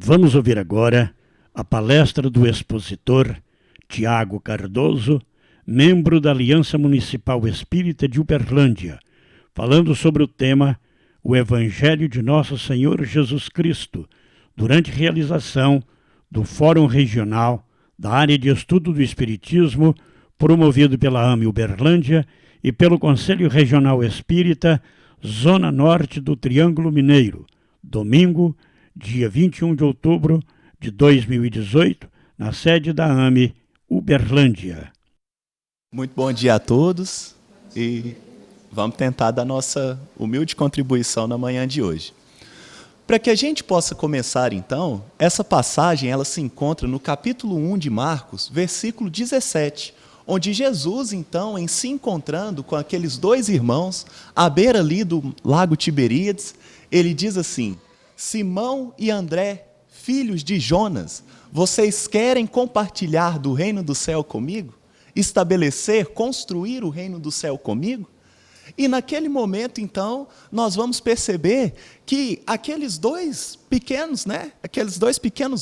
Vamos ouvir agora a palestra do expositor Tiago Cardoso, membro da Aliança Municipal Espírita de Uberlândia, falando sobre o tema O Evangelho de Nosso Senhor Jesus Cristo, durante realização do Fórum Regional da Área de Estudo do Espiritismo, promovido pela AME Uberlândia e pelo Conselho Regional Espírita, Zona Norte do Triângulo Mineiro, domingo, dia 21 de outubro de 2018, na sede da AME Uberlândia. Muito bom dia a todos e vamos tentar dar nossa humilde contribuição na manhã de hoje. Para que a gente possa começar, então, essa passagem ela se encontra no capítulo 1 de Marcos, versículo 17, onde Jesus, então, em se encontrando com aqueles dois irmãos, à beira ali do lago Tiberíades, ele diz assim: Simão e André, filhos de Jonas, vocês querem compartilhar do reino do céu comigo? Estabelecer, construir o reino do céu comigo? E naquele momento, então, nós vamos perceber que aqueles dois pequenos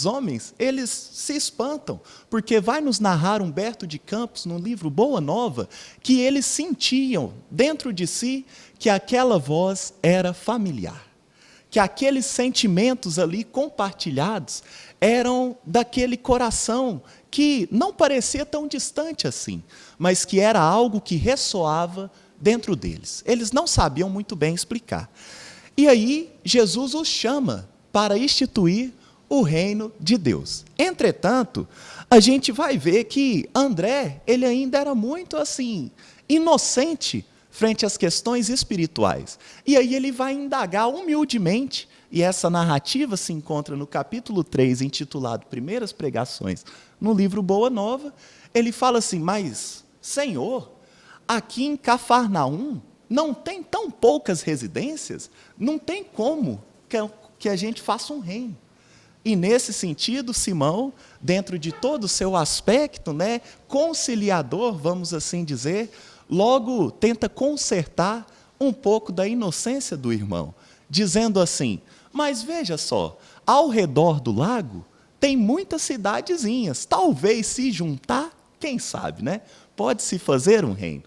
homens, eles se espantam, porque vai nos narrar Humberto de Campos, no livro Boa Nova, que eles sentiam dentro de si que aquela voz era familiar, que aqueles sentimentos ali compartilhados eram daquele coração que não parecia tão distante assim, mas que era algo que ressoava dentro deles. Eles não sabiam muito bem explicar. E aí, Jesus os chama para instituir o reino de Deus. Entretanto, a gente vai ver que André, ele ainda era muito assim, inocente frente às questões espirituais. E aí ele vai indagar humildemente, e essa narrativa se encontra no capítulo 3, intitulado Primeiras Pregações, no livro Boa Nova. Ele fala assim: mas, Senhor, aqui em Cafarnaum não tem tão poucas residências, não tem como que a gente faça um reino. E nesse sentido, Simão, dentro de todo o seu aspecto, conciliador, vamos assim dizer, logo tenta consertar um pouco da inocência do irmão, dizendo assim: mas veja só, ao redor do lago tem muitas cidadezinhas, talvez se juntar, quem sabe, pode-se fazer um reino.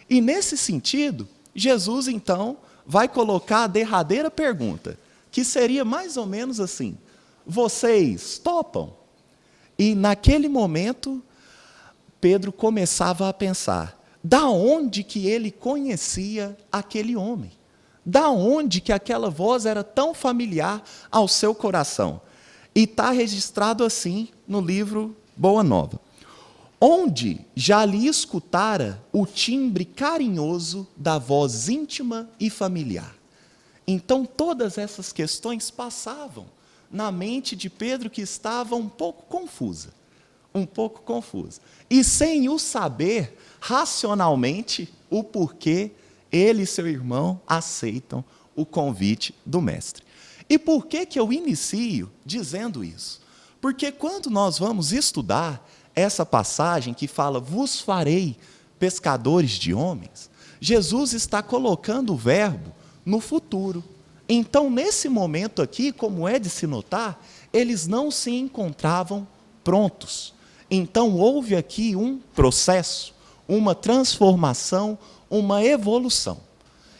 E nesse sentido, Jesus então vai colocar a derradeira pergunta, que seria mais ou menos assim: vocês topam? E naquele momento, Pedro começava a pensar: da onde que ele conhecia aquele homem? Da onde que aquela voz era tão familiar ao seu coração? E está registrado assim no livro Boa Nova: onde já lhe escutara o timbre carinhoso da voz íntima e familiar. Então todas essas questões passavam na mente de Pedro, que estava um pouco confusa. E sem o saber racionalmente o porquê ele e seu irmão aceitam o convite do mestre. E por que eu inicio dizendo isso? Porque quando nós vamos estudar essa passagem que fala, vos farei pescadores de homens, Jesus está colocando o verbo no futuro. Então, nesse momento aqui, como é de se notar, eles não se encontravam prontos. Então, houve aqui um processo, uma transformação, uma evolução.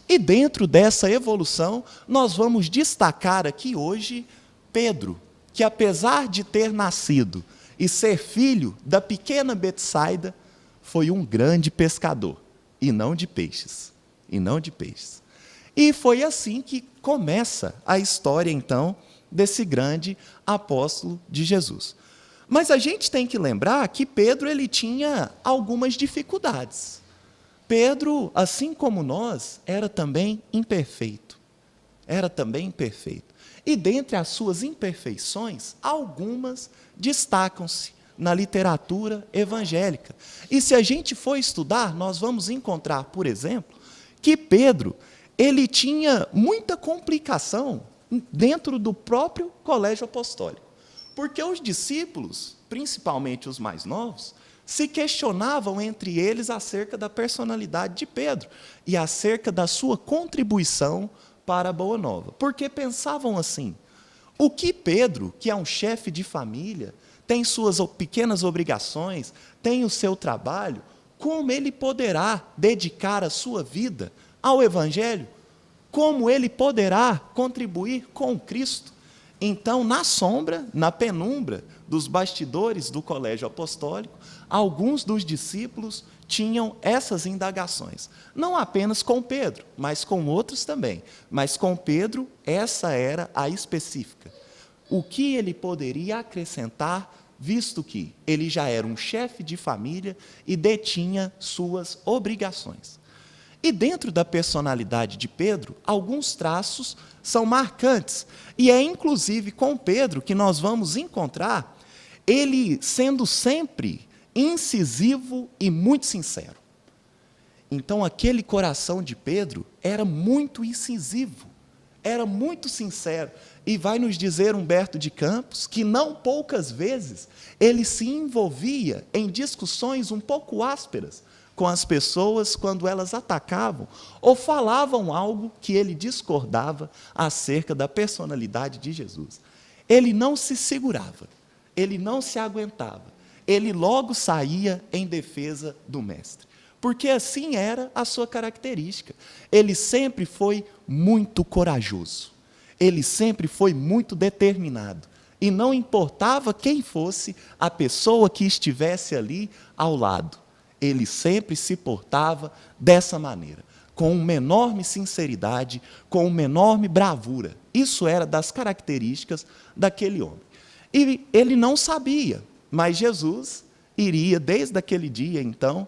E dentro dessa evolução, nós vamos destacar aqui hoje Pedro, que apesar de ter nascido e ser filho da pequena Betsaida, foi um grande pescador, e não de peixes. E foi assim que começa a história, então, desse grande apóstolo de Jesus. Mas a gente tem que lembrar que Pedro ele tinha algumas dificuldades. Pedro, assim como nós, era também imperfeito. E dentre as suas imperfeições, algumas destacam-se na literatura evangélica. E se a gente for estudar, nós vamos encontrar, por exemplo, que Pedro ele tinha muita complicação dentro do próprio colégio apostólico. Porque os discípulos, principalmente os mais novos, se questionavam entre eles acerca da personalidade de Pedro e acerca da sua contribuição para a Boa Nova. Porque pensavam assim: O que Pedro, que é um chefe de família, tem suas pequenas obrigações, tem o seu trabalho, como ele poderá dedicar a sua vida ao Evangelho? Como ele poderá contribuir com Cristo? Então, na sombra, na penumbra dos bastidores do colégio apostólico, alguns dos discípulos tinham essas indagações. Não apenas com Pedro, mas com outros também. Mas com Pedro, essa era a específica. O que ele poderia acrescentar, visto que ele já era um chefe de família e detinha suas obrigações. E dentro da personalidade de Pedro, alguns traços são marcantes. E é inclusive com Pedro que nós vamos encontrar ele sendo sempre incisivo e muito sincero. Então, aquele coração de Pedro era muito incisivo, era muito sincero. E vai nos dizer Humberto de Campos que não poucas vezes ele se envolvia em discussões um pouco ásperas com as pessoas quando elas atacavam ou falavam algo que ele discordava acerca da personalidade de Jesus. Ele não se segurava, ele não se aguentava, ele logo saía em defesa do Mestre, porque assim era a sua característica. Ele sempre foi muito corajoso, ele sempre foi muito determinado, e não importava quem fosse a pessoa que estivesse ali ao lado, ele sempre se portava dessa maneira, com uma enorme sinceridade, com uma enorme bravura. Isso era das características daquele homem. E ele não sabia, mas Jesus iria, desde aquele dia, então,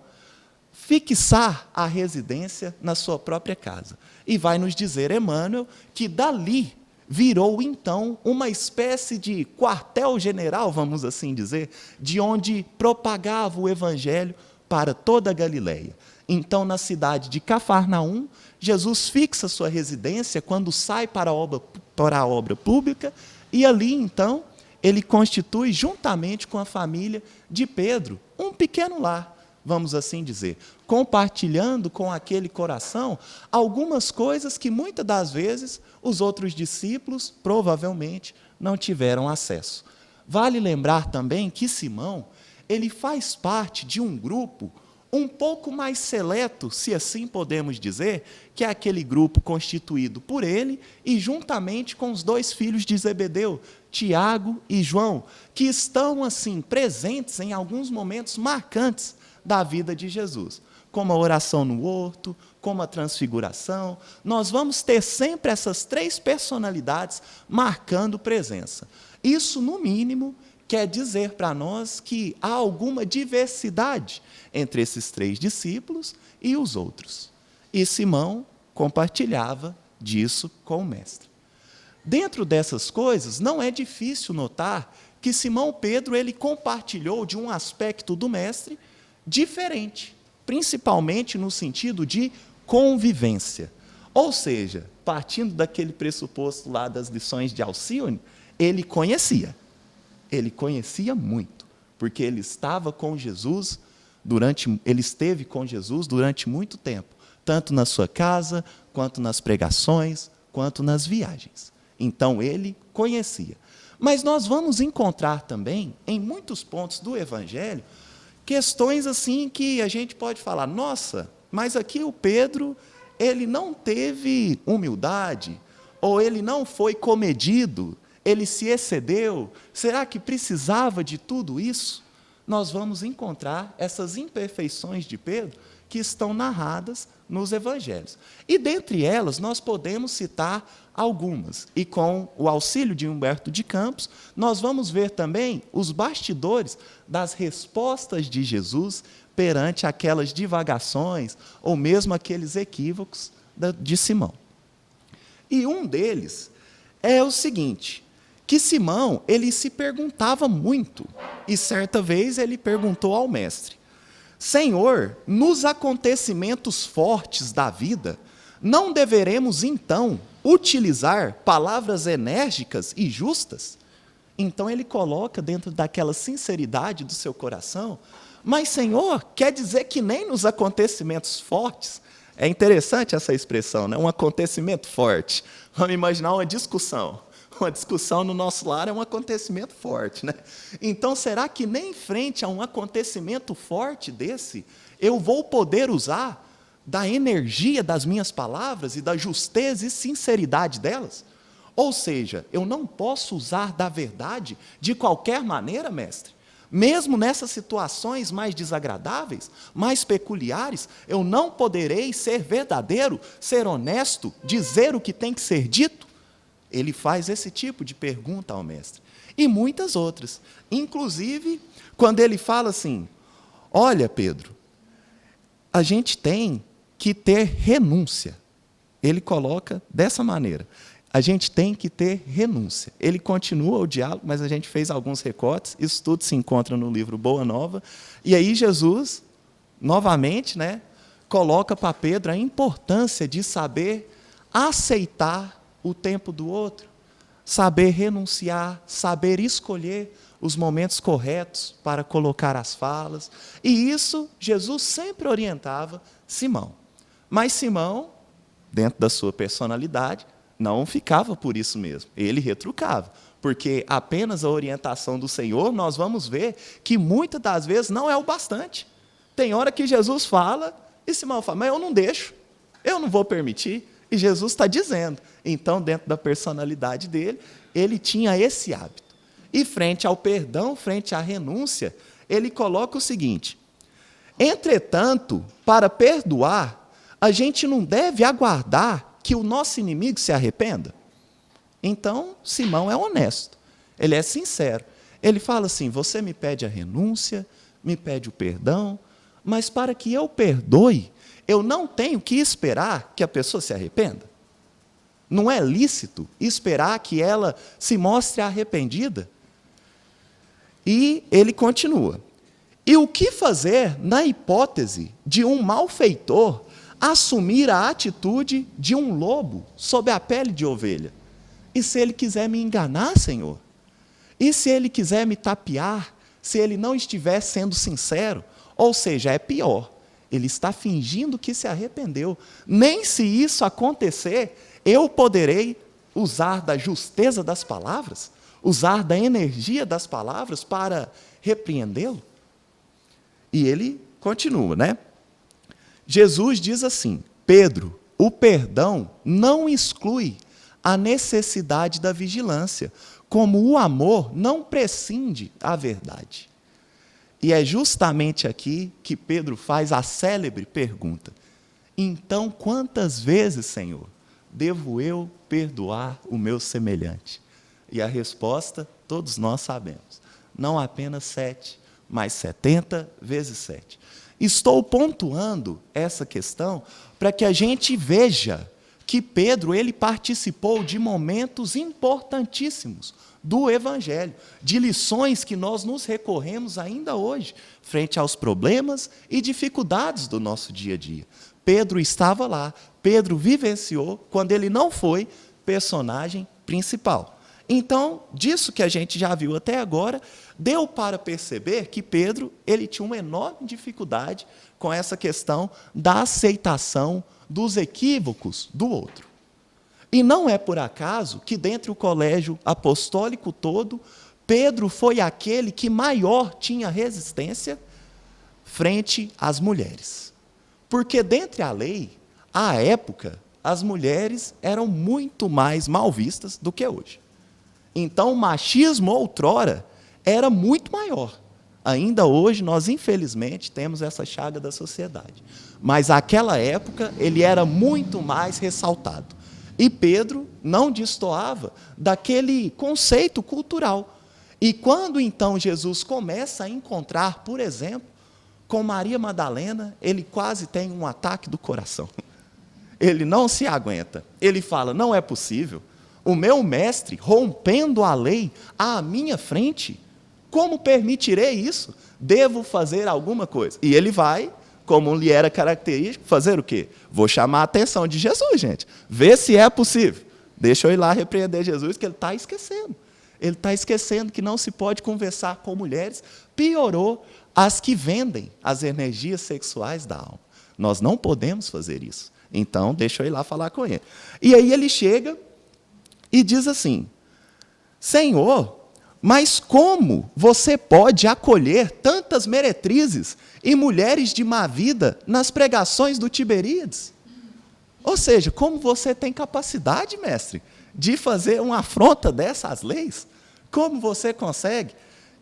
fixar a residência na sua própria casa. E vai nos dizer Emmanuel que dali virou, então, uma espécie de quartel-general, vamos assim dizer, de onde propagava o Evangelho para toda a Galileia. Então, na cidade de Cafarnaum, Jesus fixa sua residência quando sai para a obra pública, e ali, então, ele constitui, juntamente com a família de Pedro, um pequeno lar, vamos assim dizer, compartilhando com aquele coração algumas coisas que, muitas das vezes, os outros discípulos, provavelmente, não tiveram acesso. Vale lembrar também que Simão, ele faz parte de um grupo um pouco mais seleto, se assim podemos dizer, que é aquele grupo constituído por ele e juntamente com os dois filhos de Zebedeu, Tiago e João, que estão assim presentes em alguns momentos marcantes da vida de Jesus, como a oração no horto, como a transfiguração. Nós vamos ter sempre essas três personalidades marcando presença. Isso, no mínimo, quer dizer para nós que há alguma diversidade entre esses três discípulos e os outros. E Simão compartilhava disso com o Mestre. Dentro dessas coisas, não é difícil notar que Simão Pedro ele compartilhou de um aspecto do Mestre diferente, principalmente no sentido de convivência. Ou seja, partindo daquele pressuposto lá das lições de Alcione, ele conhecia muito, porque ele estava com Jesus ele esteve com Jesus durante muito tempo, tanto na sua casa, quanto nas pregações, quanto nas viagens. Então ele conhecia. Mas nós vamos encontrar também, em muitos pontos do Evangelho, questões assim que a gente pode falar, nossa, mas aqui o Pedro, ele não teve humildade, ou ele não foi comedido, ele se excedeu, será que precisava de tudo isso? Nós vamos encontrar essas imperfeições de Pedro que estão narradas nos evangelhos. E dentre elas, nós podemos citar algumas. E com o auxílio de Humberto de Campos, nós vamos ver também os bastidores das respostas de Jesus perante aquelas divagações ou mesmo aqueles equívocos de Simão. E um deles é o seguinte, que Simão, ele se perguntava muito, e certa vez ele perguntou ao Mestre, Senhor, nos acontecimentos fortes da vida, não deveremos, então, utilizar palavras enérgicas e justas? Então ele coloca dentro daquela sinceridade do seu coração, mas, Senhor, quer dizer que nem nos acontecimentos fortes? É interessante essa expressão, né? Um acontecimento forte. Vamos imaginar uma discussão. Uma discussão no nosso lar é um acontecimento forte, né? Então, será que nem frente a um acontecimento forte desse, eu vou poder usar da energia das minhas palavras e da justeza e sinceridade delas? Ou seja, eu não posso usar da verdade de qualquer maneira, mestre? Mesmo nessas situações mais desagradáveis, mais peculiares, eu não poderei ser verdadeiro, ser honesto, dizer o que tem que ser dito? Ele faz esse tipo de pergunta ao mestre. E muitas outras. Inclusive, quando ele fala assim, olha, Pedro, a gente tem que ter renúncia. Ele coloca dessa maneira. A gente tem que ter renúncia. Ele continua o diálogo, mas a gente fez alguns recortes. Isso tudo se encontra no livro Boa Nova. E aí Jesus, novamente, né, coloca para Pedro a importância de saber aceitar o tempo do outro, saber renunciar, saber escolher os momentos corretos para colocar as falas. E isso Jesus sempre orientava Simão. Mas Simão, dentro da sua personalidade, não ficava por isso mesmo. Ele retrucava, porque apenas a orientação do Senhor, nós vamos ver que muitas das vezes não é o bastante. Tem hora que Jesus fala, e Simão fala, mas eu não deixo, eu não vou permitir. E Jesus está dizendo. Então, dentro da personalidade dele, ele tinha esse hábito. E frente ao perdão, frente à renúncia, ele coloca o seguinte, entretanto, para perdoar, a gente não deve aguardar que o nosso inimigo se arrependa? Então, Simão é honesto, ele é sincero. Ele fala assim, você me pede a renúncia, me pede o perdão, mas para que eu perdoe, eu não tenho que esperar que a pessoa se arrependa. Não é lícito esperar que ela se mostre arrependida. E ele continua. E o que fazer na hipótese de um malfeitor assumir a atitude de um lobo sob a pele de ovelha? E se ele quiser me enganar, Senhor? E se ele quiser me tapear? Se ele não estiver sendo sincero? Ou seja, é pior. Ele está fingindo que se arrependeu. Nem se isso acontecer, eu poderei usar da justeza das palavras, usar da energia das palavras para repreendê-lo? E ele continua, né? Jesus diz assim, Pedro, o perdão não exclui a necessidade da vigilância, como o amor não prescinde a verdade. E é justamente aqui que Pedro faz a célebre pergunta, então quantas vezes, Senhor, devo eu perdoar o meu semelhante? E a resposta, todos nós sabemos, não apenas 7, mas 70 vezes 7. Estou pontuando essa questão para que a gente veja que Pedro ele participou de momentos importantíssimos do Evangelho, de lições que nós nos recorremos ainda hoje, frente aos problemas e dificuldades do nosso dia a dia. Pedro estava lá, Pedro vivenciou quando ele não foi personagem principal. Então, disso que a gente já viu até agora, deu para perceber que Pedro ele tinha uma enorme dificuldade com essa questão da aceitação dos equívocos do outro. E não é por acaso que, dentre o colégio apostólico todo, Pedro foi aquele que maior tinha resistência frente às mulheres. Porque, dentre a lei, à época, as mulheres eram muito mais mal vistas do que hoje. Então, o machismo, outrora, era muito maior. Ainda hoje, nós, infelizmente, temos essa chaga da sociedade. Mas, naquela época, ele era muito mais ressaltado. E Pedro não destoava daquele conceito cultural. E quando, então, Jesus começa a encontrar, por exemplo, com Maria Madalena, ele quase tem um ataque do coração. Ele não se aguenta. Ele fala, não é possível. O meu mestre, rompendo a lei à minha frente, como permitirei isso? Devo fazer alguma coisa. E ele vai, como lhe era característico, fazer o quê? Vou chamar a atenção de Jesus, gente. Vê se é possível. Deixa eu ir lá repreender Jesus, que ele está esquecendo. Ele está esquecendo que não se pode conversar com mulheres. Piorou as que vendem as energias sexuais da alma. Nós não podemos fazer isso. Então, deixa eu ir lá falar com ele. E aí ele chega e diz assim, Senhor, mas como você pode acolher tantas meretrizes e mulheres de má vida nas pregações do Tiberíades? Ou seja, como você tem capacidade, mestre, de fazer uma afronta dessa às leis? Como você consegue?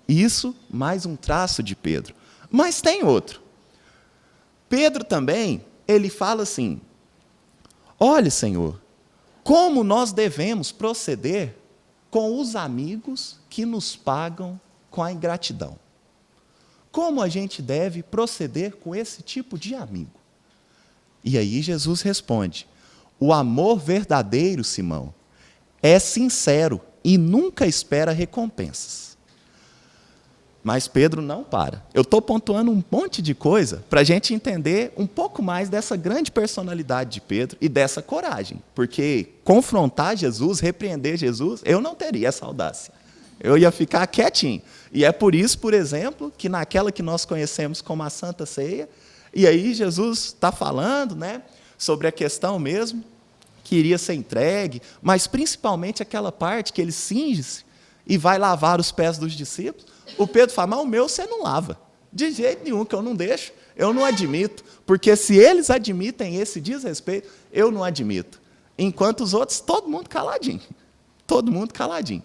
Isso, mais um traço de Pedro. Mas tem outro. Pedro também, ele fala assim: olhe, Senhor, como nós devemos proceder com os amigos que nos pagam com a ingratidão? Como a gente deve proceder com esse tipo de amigo? E aí Jesus responde: o amor verdadeiro, Simão, é sincero e nunca espera recompensas. Mas Pedro não para. Eu estou pontuando um monte de coisa para a gente entender um pouco mais dessa grande personalidade de Pedro e dessa coragem. Porque confrontar Jesus, repreender Jesus, eu não teria essa audácia. Eu ia ficar quietinho. E é por isso, por exemplo, que naquela que nós conhecemos como a Santa Ceia, e aí Jesus está falando, né, sobre a questão mesmo, que iria ser entregue, mas principalmente aquela parte que ele cinge-se e vai lavar os pés dos discípulos. O Pedro fala: mas o meu você não lava. De jeito nenhum, que eu não deixo, eu não admito. Porque se eles admitem esse desrespeito, eu não admito. Enquanto os outros, todo mundo caladinho. Todo mundo caladinho.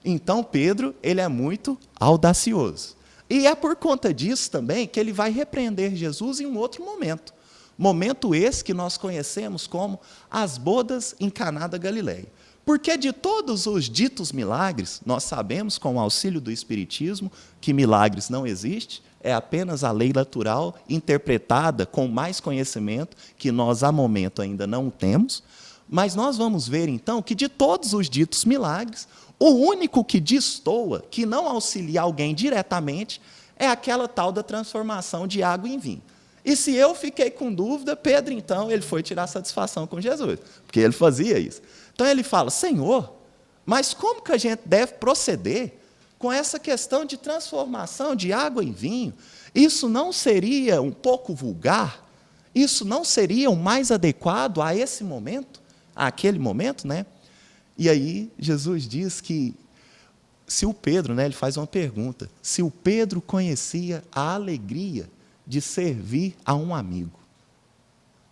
Então, Pedro, ele é muito audacioso. E é por conta disso também que ele vai repreender Jesus em um outro momento. Momento esse que nós conhecemos como as bodas em Caná da Galileia. Porque de todos os ditos milagres, nós sabemos, com o auxílio do Espiritismo, que milagres não existem, é apenas a lei natural interpretada com mais conhecimento, que nós, a momento, ainda não temos. Mas nós vamos ver, então, que de todos os ditos milagres, o único que destoa, que não auxilia alguém diretamente, é aquela tal da transformação de água em vinho. E se eu fiquei com dúvida, Pedro, então, ele foi tirar satisfação com Jesus, porque ele fazia isso. Então ele fala: Senhor, mas como que a gente deve proceder com essa questão de transformação de água em vinho? Isso não seria um pouco vulgar? Isso não seria o mais adequado a esse momento? Àquele momento, né? E aí Jesus diz que se o Pedro, né, ele faz uma pergunta, se o Pedro conhecia a alegria de servir a um amigo.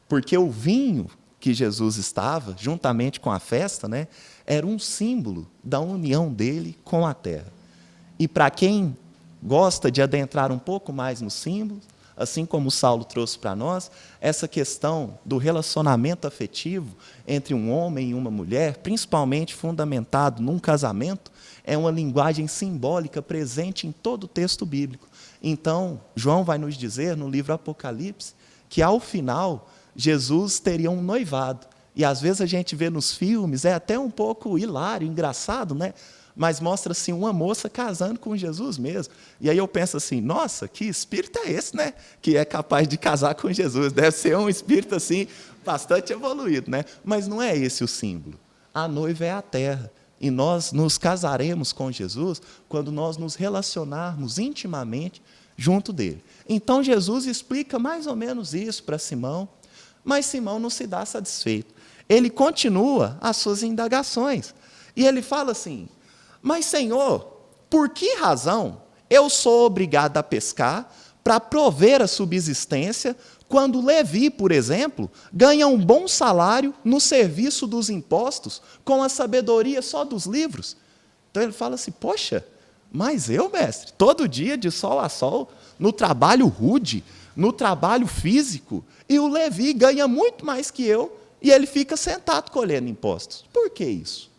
Porque o vinho que Jesus estava, juntamente com a festa, né, era um símbolo da união dele com a terra. E para quem gosta de adentrar um pouco mais nos símbolos, assim como o Saulo trouxe para nós, essa questão do relacionamento afetivo entre um homem e uma mulher, principalmente fundamentado num casamento, é uma linguagem simbólica presente em todo o texto bíblico. Então, João vai nos dizer, no livro Apocalipse, que ao final Jesus teria um noivado. E às vezes a gente vê nos filmes, é até um pouco hilário, engraçado, né? Mas mostra assim uma moça casando com Jesus mesmo. E aí eu penso assim: nossa, que espírito é esse, né? Que é capaz de casar com Jesus. Deve ser um espírito assim bastante evoluído, né? Mas não é esse o símbolo. A noiva é a terra. E nós nos casaremos com Jesus quando nós nos relacionarmos intimamente junto dele. Então Jesus explica mais ou menos isso para Simão, mas Simão não se dá satisfeito. Ele continua as suas indagações. E ele fala assim: mas, Senhor, por que razão eu sou obrigado a pescar para prover a subsistência, quando Levi, por exemplo, ganha um bom salário no serviço dos impostos, com a sabedoria só dos livros? Então ele fala assim: poxa, mas eu, mestre, todo dia, de sol a sol, no trabalho rude, no trabalho físico, e o Levi ganha muito mais que eu, e ele fica sentado colhendo impostos. Por que isso?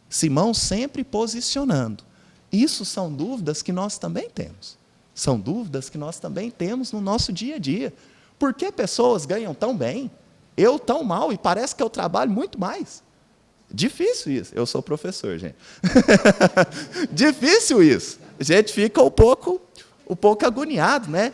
Simão sempre posicionando. Isso são dúvidas que nós também temos. São dúvidas que nós também temos no nosso dia a dia. Por que pessoas ganham tão bem, eu tão mal, e parece que eu trabalho muito mais? Difícil isso. Eu sou professor, gente. Difícil isso. A gente fica um pouco agoniado, né?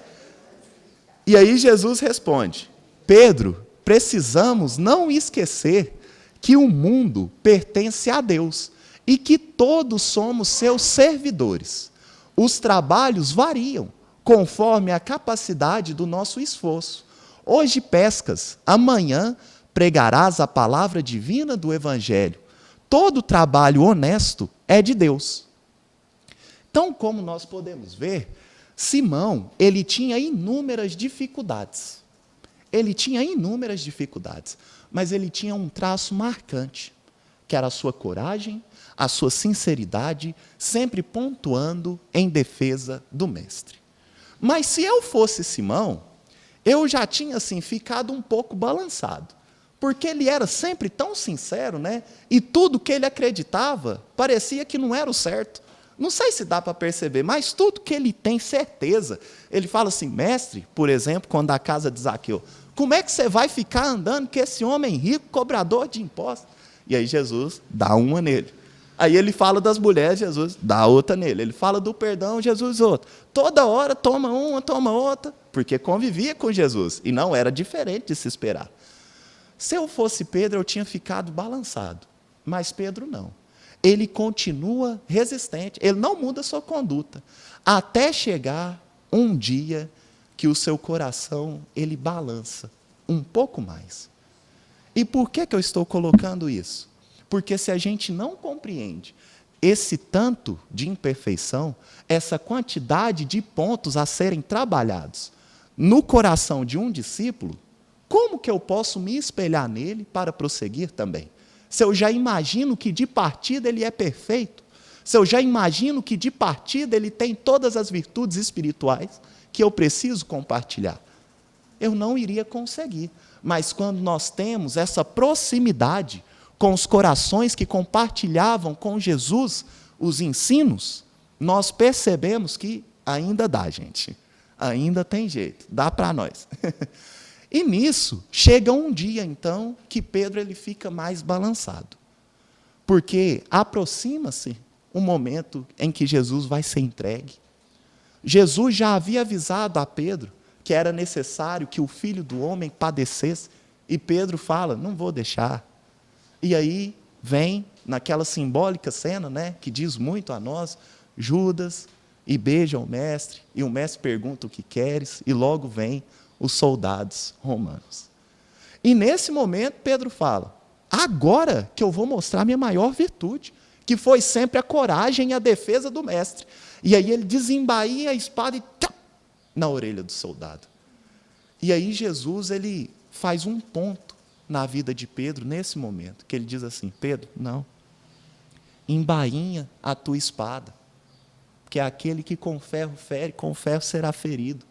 E aí Jesus responde: Pedro, precisamos não esquecer que o mundo pertence a Deus e que todos somos seus servidores. Os trabalhos variam conforme a capacidade do nosso esforço. Hoje pescas, amanhã pregarás a palavra divina do Evangelho. Todo trabalho honesto é de Deus. Então, como nós podemos ver, Simão, ele tinha inúmeras dificuldades. Ele tinha inúmeras dificuldades, mas ele tinha um traço marcante, que era a sua coragem, a sua sinceridade, sempre pontuando em defesa do mestre. Mas se eu fosse Simão, eu já tinha assim ficado um pouco balançado, porque ele era sempre tão sincero, né? E tudo que ele acreditava parecia que não era o certo. Não sei se dá para perceber, mas tudo que ele tem certeza, ele fala assim: mestre, por exemplo, quando a casa de Zaqueu, como é que você vai ficar andando com esse homem rico, cobrador de impostos? E aí Jesus dá uma nele. Aí ele fala das mulheres, Jesus dá outra nele. Ele fala do perdão, Jesus outra. Toda hora toma uma, toma outra, porque convivia com Jesus. E não era diferente de se esperar. Se eu fosse Pedro, eu tinha ficado balançado. Mas Pedro não. Ele continua resistente, ele não muda sua conduta. Até chegar um dia que o seu coração, ele balança um pouco mais. E por que eu estou colocando isso? Porque se a gente não compreende esse tanto de imperfeição, essa quantidade de pontos a serem trabalhados no coração de um discípulo, como que eu posso me espelhar nele para prosseguir também? Se eu já imagino que de partida ele é perfeito, se eu já imagino que de partida ele tem todas as virtudes espirituais que eu preciso compartilhar, eu não iria conseguir. Mas quando nós temos essa proximidade com os corações que compartilhavam com Jesus os ensinos, nós percebemos que ainda dá, gente. Ainda tem jeito, dá para nós. E nisso, chega um dia, então, que Pedro ele fica mais balançado. Porque aproxima-se um momento em que Jesus vai ser entregue. Jesus já havia avisado a Pedro que era necessário que o Filho do Homem padecesse. E Pedro fala: não vou deixar. E aí vem, naquela simbólica cena, né, que diz muito a nós, Judas, e beija o mestre, e o mestre pergunta: o que queres? E logo vem os soldados romanos. E nesse momento Pedro fala: agora que eu vou mostrar minha maior virtude, que foi sempre a coragem e a defesa do mestre. E aí ele desembainha a espada e tchá, na orelha do soldado. E aí Jesus ele faz um ponto na vida de Pedro nesse momento, que ele diz assim: Pedro, não, embainha a tua espada, que é aquele que com ferro fere, com ferro será ferido.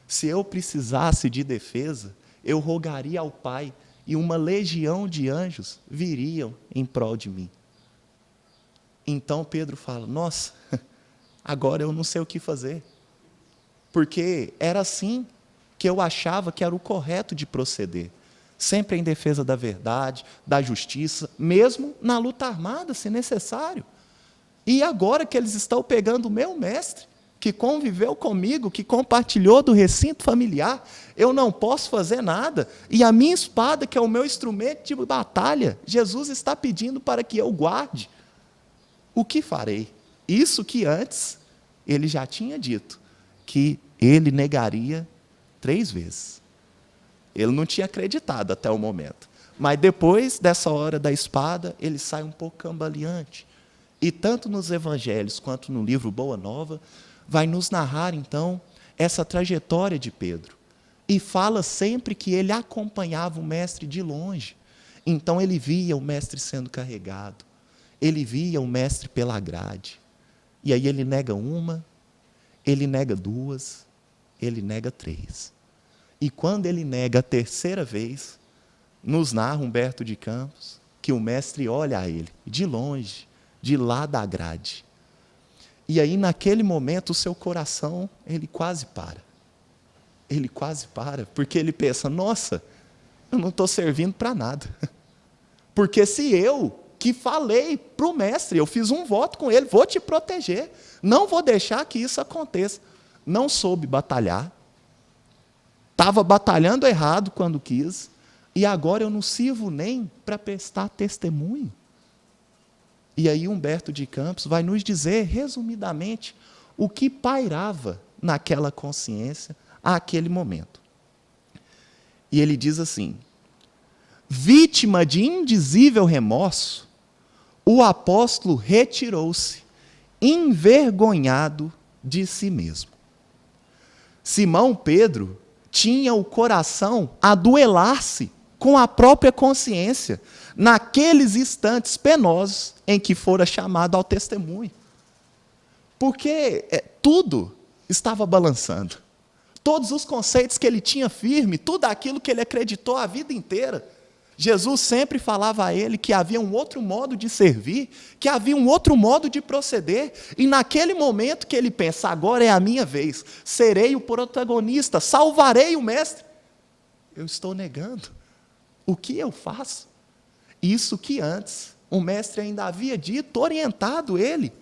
Se eu precisasse de defesa, eu rogaria ao Pai, e uma legião de anjos viriam em prol de mim. Então Pedro fala: nossa, agora eu não sei o que fazer. Porque era assim que eu achava que era o correto de proceder. Sempre em defesa da verdade, da justiça, mesmo na luta armada, se necessário. E agora que eles estão pegando o meu mestre, que conviveu comigo, que compartilhou do recinto familiar, eu não posso fazer nada. E a minha espada, que é o meu instrumento de batalha, Jesus está pedindo para que eu guarde. O que farei? Isso que antes ele já tinha dito, que ele negaria 3 vezes. Ele não tinha acreditado até o momento. Mas depois dessa hora da espada, ele sai um pouco cambaleante. E tanto nos evangelhos quanto no livro Boa Nova, vai nos narrar, então, essa trajetória de Pedro. E fala sempre que ele acompanhava o mestre de longe. Então ele via o mestre sendo carregado. Ele via o mestre pela grade. E aí ele nega uma, ele nega 2, ele nega 3. E quando ele nega a 3ª vez, nos narra Humberto de Campos, que o mestre olha a ele, de longe, de lá da grade. E aí, naquele momento, o seu coração, ele quase para. Ele quase para, porque ele pensa: nossa, eu não estou servindo para nada. Porque se eu, que falei para o mestre, eu fiz um voto com ele, vou te proteger, não vou deixar que isso aconteça. Não soube batalhar, estava batalhando errado quando quis, e agora eu não sirvo nem para prestar testemunho. E aí Humberto de Campos vai nos dizer, resumidamente, o que pairava naquela consciência àquele momento. E ele diz assim: vítima de indizível remorso, o apóstolo retirou-se, envergonhado de si mesmo. Simão Pedro tinha o coração a duelar-se com a própria consciência, naqueles instantes penosos em que fora chamado ao testemunho. Porque tudo estava balançando. Todos os conceitos que ele tinha firme, tudo aquilo que ele acreditou a vida inteira. Jesus sempre falava a ele que havia um outro modo de servir, que havia um outro modo de proceder, e naquele momento que ele pensa, agora é a minha vez, serei o protagonista, salvarei o mestre, eu estou negando. O que eu faço? Isso que antes o mestre ainda havia dito, orientado ele,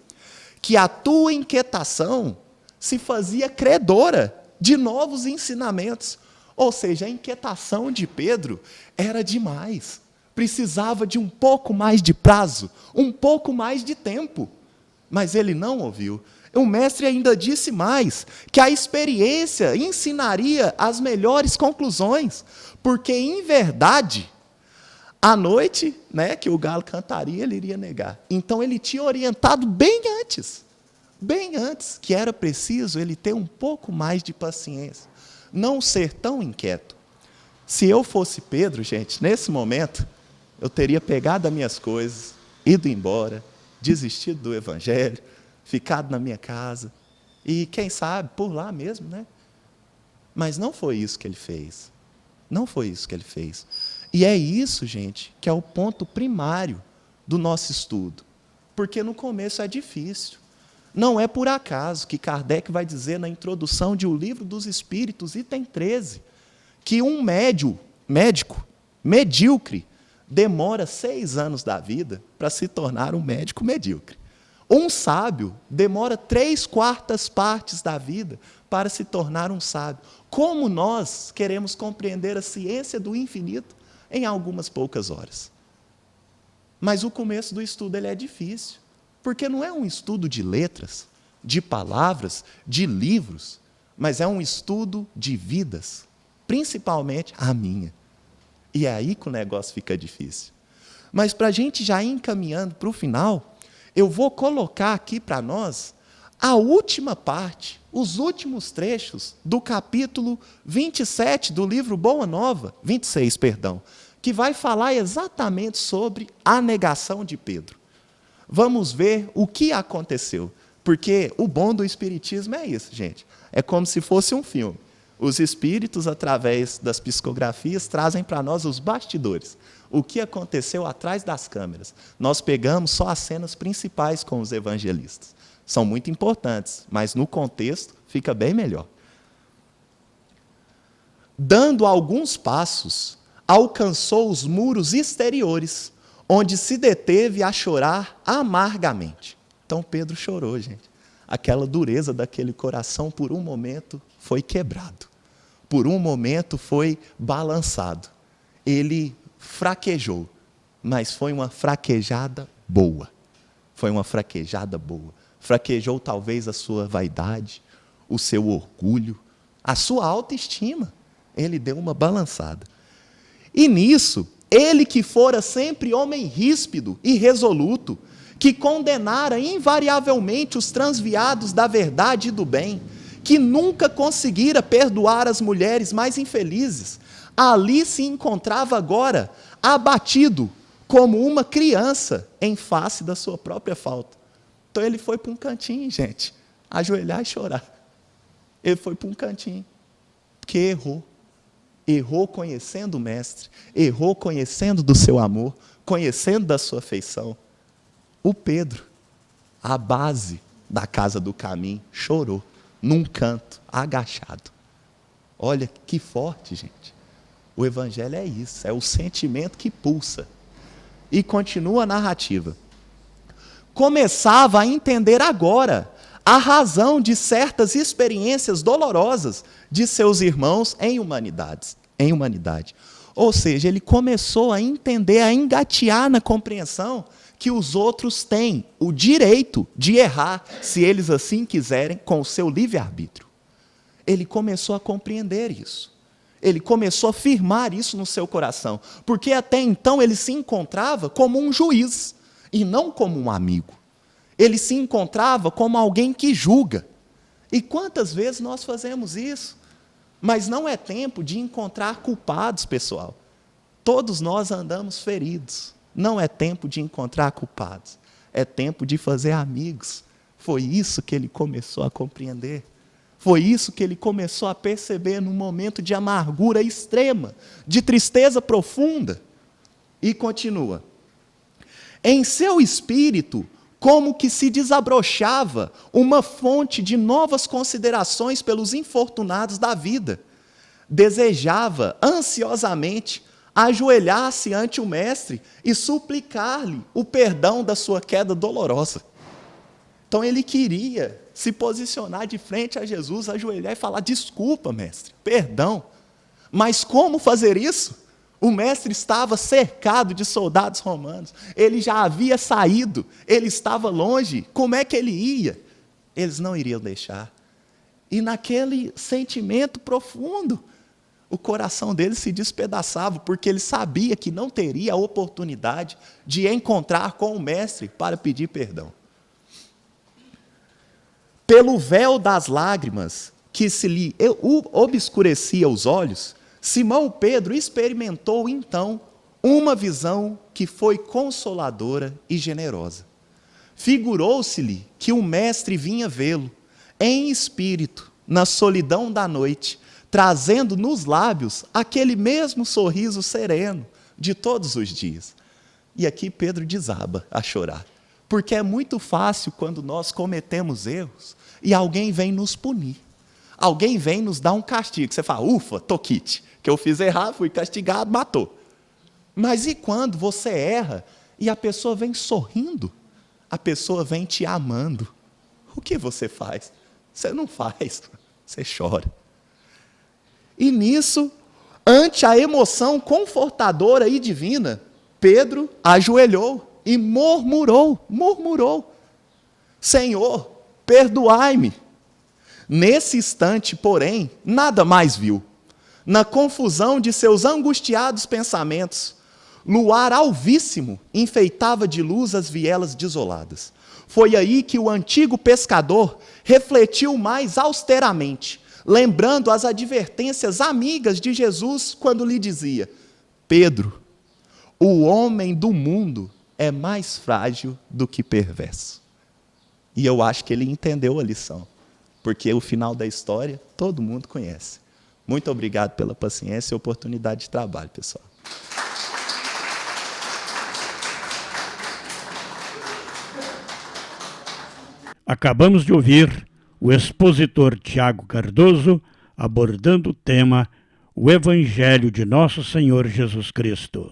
que a tua inquietação se fazia credora de novos ensinamentos. Ou seja, a inquietação de Pedro era demais. Precisava de um pouco mais de prazo, um pouco mais de tempo. Mas ele não ouviu. O mestre ainda disse mais, que a experiência ensinaria as melhores conclusões, porque, em verdade, à noite, que o galo cantaria, ele iria negar. Então, ele tinha orientado bem antes, que era preciso ele ter um pouco mais de paciência, não ser tão inquieto. Se eu fosse Pedro, gente, nesse momento, eu teria pegado as minhas coisas, ido embora, desistido do evangelho, ficado na minha casa, e quem sabe, por lá mesmo, Mas não foi isso que ele fez. Não foi isso que ele fez. E é isso, gente, que é o ponto primário do nosso estudo. Porque no começo é difícil. Não é por acaso que Kardec vai dizer na introdução de O Livro dos Espíritos, item 13, que um médico medíocre demora 6 anos da vida para se tornar um médico medíocre. Um sábio demora 3/4 partes da vida para se tornar um sábio. Como nós queremos compreender a ciência do infinito em algumas poucas horas? Mas o começo do estudo ele é difícil, porque não é um estudo de letras, de palavras, de livros, mas é um estudo de vidas, principalmente a minha. E é aí que o negócio fica difícil. Mas para a gente já ir encaminhando para o final, eu vou colocar aqui para nós a última parte, os últimos trechos do capítulo 27 do livro Boa Nova, 26, perdão, que vai falar exatamente sobre a negação de Pedro. Vamos ver o que aconteceu, porque o bom do espiritismo é isso, gente. É como se fosse um filme. Os espíritos, através das psicografias, trazem para nós os bastidores. O que aconteceu atrás das câmeras. Nós pegamos só as cenas principais com os evangelistas. São muito importantes, mas no contexto fica bem melhor. Dando alguns passos, alcançou os muros exteriores, onde se deteve a chorar amargamente. Então Pedro chorou, gente. Aquela dureza daquele coração, por um momento, foi quebrado. Por um momento, foi balançado. Ele fraquejou, mas foi uma fraquejada boa. Foi uma fraquejada boa. Fraquejou talvez a sua vaidade, o seu orgulho, a sua autoestima. Ele deu uma balançada. E nisso, ele que fora sempre homem ríspido e resoluto, que condenara invariavelmente os transviados da verdade e do bem, que nunca conseguira perdoar as mulheres mais infelizes, ali se encontrava agora abatido como uma criança em face da sua própria falta. Então ele foi para um cantinho, gente, ajoelhar e chorar. Ele foi para um cantinho, porque errou. Errou conhecendo o Mestre, errou conhecendo do seu amor, conhecendo da sua afeição. O Pedro, a base da casa do caminho, chorou, num canto, agachado. Olha que forte, gente. O Evangelho é isso, é o sentimento que pulsa. E continua a narrativa. Começava a entender agora a razão de certas experiências dolorosas de seus irmãos em humanidade. Ou seja, ele começou a entender, a engatear na compreensão que os outros têm o direito de errar, se eles assim quiserem, com o seu livre-arbítrio. Ele começou a compreender isso. Ele começou a firmar isso no seu coração, porque até então ele se encontrava como um juiz. e não como um amigo. Ele se encontrava como alguém que julga. E quantas vezes nós fazemos isso? Mas não é tempo de encontrar culpados, pessoal. Todos nós andamos feridos. Não é tempo de encontrar culpados. É tempo de fazer amigos. Foi isso que ele começou a compreender. Foi isso que ele começou a perceber num momento de amargura extrema, de tristeza profunda. E continua. Em seu espírito, como que se desabrochava uma fonte de novas considerações pelos infortunados da vida. Desejava ansiosamente ajoelhar-se ante o Mestre e suplicar-lhe o perdão da sua queda dolorosa. Então ele queria se posicionar de frente a Jesus, ajoelhar e falar: desculpa, Mestre, perdão. Mas como fazer isso? O Mestre estava cercado de soldados romanos, ele já havia saído, ele estava longe, como é que ele ia? Eles não iriam deixar. E naquele sentimento profundo, o coração dele se despedaçava, porque ele sabia que não teria a oportunidade de encontrar com o Mestre para pedir perdão. Pelo véu das lágrimas que se lhe obscurecia os olhos, Simão Pedro experimentou então uma visão que foi consoladora e generosa. Figurou-se-lhe que o Mestre vinha vê-lo, em espírito, na solidão da noite, trazendo nos lábios aquele mesmo sorriso sereno de todos os dias. E aqui Pedro desaba a chorar, porque é muito fácil quando nós cometemos erros e alguém vem nos punir. Alguém vem nos dar um castigo, você fala: ufa, tô quite, que eu fiz errado, fui castigado, matou. Mas e quando você erra e a pessoa vem sorrindo? A pessoa vem te amando. O que você faz? Você não faz, você chora. E nisso, ante a emoção confortadora e divina, Pedro ajoelhou e murmurou: Senhor, perdoai-me. Nesse instante, porém, nada mais viu. Na confusão de seus angustiados pensamentos, luar alvíssimo enfeitava de luz as vielas desoladas. Foi aí que o antigo pescador refletiu mais austeramente, lembrando as advertências amigas de Jesus quando lhe dizia: Pedro, o homem do mundo é mais frágil do que perverso. E eu acho que ele entendeu a lição, porque o final da história todo mundo conhece. Muito obrigado pela paciência e oportunidade de trabalho, pessoal. Acabamos de ouvir o expositor Tiago Cardoso abordando o tema: o Evangelho de Nosso Senhor Jesus Cristo.